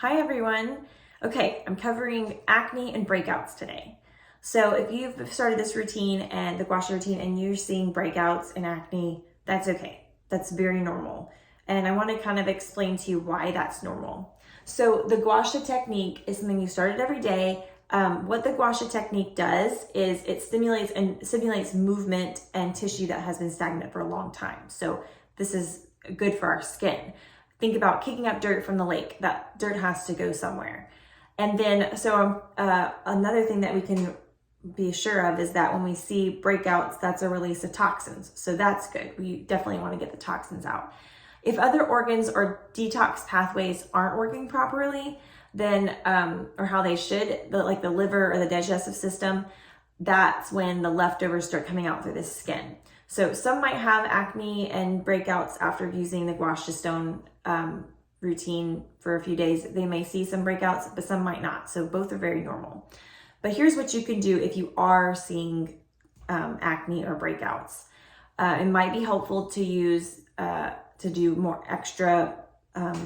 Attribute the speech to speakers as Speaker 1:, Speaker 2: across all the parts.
Speaker 1: Hi everyone. Okay, I'm covering acne and breakouts today. So if you've started this routine and the Gua Sha routine and you're seeing breakouts and acne, that's okay. That's very normal. And I want to kind of explain to you why that's normal. So the Gua Sha technique is something you started every day. What the Gua Sha technique does is it stimulates movement and tissue that has been stagnant for a long time. So this is good for our skin. Think about kicking up dirt from the lake. That dirt has to go somewhere. And then, another thing that we can be sure of is that when we see breakouts, that's a release of toxins. So that's good. We definitely want to get the toxins out. If other organs or detox pathways aren't working properly, then, or how they should, like the liver or the digestive system, that's when the leftovers start coming out through the skin. So some might have acne and breakouts after using the Gua Sha stone routine for a few days. They may see some breakouts, but some might not. So both are very normal. But here's what you can do if you are seeing acne or breakouts. It might be helpful to use to do more extra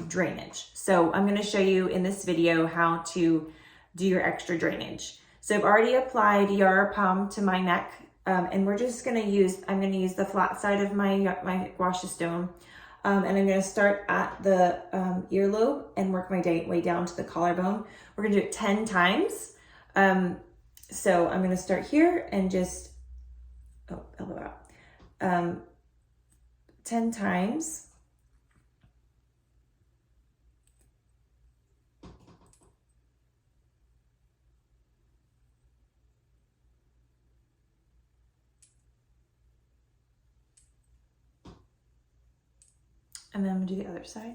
Speaker 1: drainage. So I'm going to show you in this video how to do your extra drainage. So I've already applied Yara Palm to my neck. And we're just going to I'm going to use the flat side of my Gua Sha stone. And I'm going to start at the earlobe and work my way down to the collarbone. We're going to do it 10 times. So I'm going to start here and just, elbow out. 10 times. And then I'm gonna do the other side.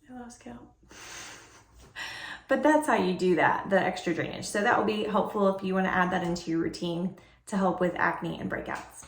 Speaker 1: I lost count. But that's how you do that, the extra drainage. So that will be helpful if you want to add that into your routine to help with acne and breakouts.